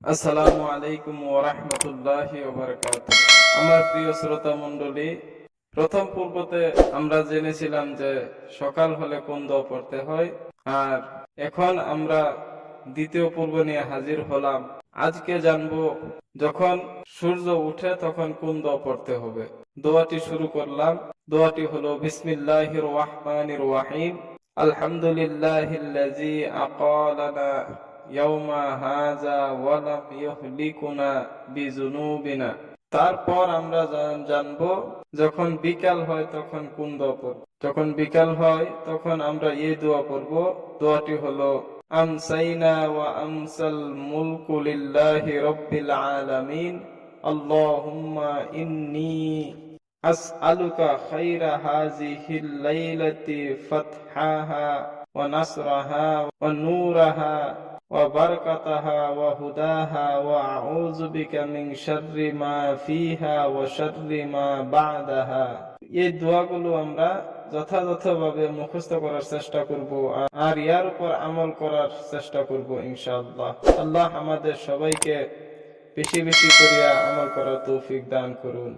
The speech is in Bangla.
আসসালামু আলাইকুম ওয়া রাহমাতুল্লাহি ওয়া বারাকাতুহু। আমার প্রিয় শ্রোতা মণ্ডলী, প্রথম পূর্বতে আমরা জেনেছিলাম যে সকাল হলে কোন দোয়া পড়তে হয়, আর এখন আমরা দ্বিতীয় পূর্ব নিয়ে হাজির হলাম। আজকে জানবো যখন সূর্য উঠে তখন কোন দোয়া পড়তে হবে। দোয়াটি শুরু করলাম। দোয়াটি হলো বিসমিল্লাহির রহমানির রহিম। আলহামদুলিল্লাহিল্লাযী আকালানা ইয়াউমা হাযা ওয়া লাম ইহলিকুনা বিযুনুবিনা। তারপর আমরা জানবো যখন বিকাল হয় তখন কোন দোয়া পড়ব। যখন বিকাল হয় তখন আমরা এই দোয়া পড়ব। দোয়াটি হলো আমসাইনা ওয়া আমসাল মুলকু লিল্লাহি রাব্বিল আলামিন। আল্লাহুম্মা ইন্নী আসআলুকা খায়রা হাযিহিল লাইলাতি ফাতহাহা ওয়া নাসরাহা ওয়া নূরাহা ওয়া বারাকাতাহা ওয়া হুদাহা ওয়া আউযু বিকা মিন শাররি মা ফিহা ওয়া শাররি মা বা'দাহা। এই দোয়াগুলো আমরা যথাযথভাবে মুখস্থ করার চেষ্টা করব আর ইয়ার উপর আমল করার চেষ্টা করব ইনশাআল্লাহ। আল্লাহ আমাদের সবাইকে বেশি বেশি করিয়া আমল করার তৌফিক দান করুন।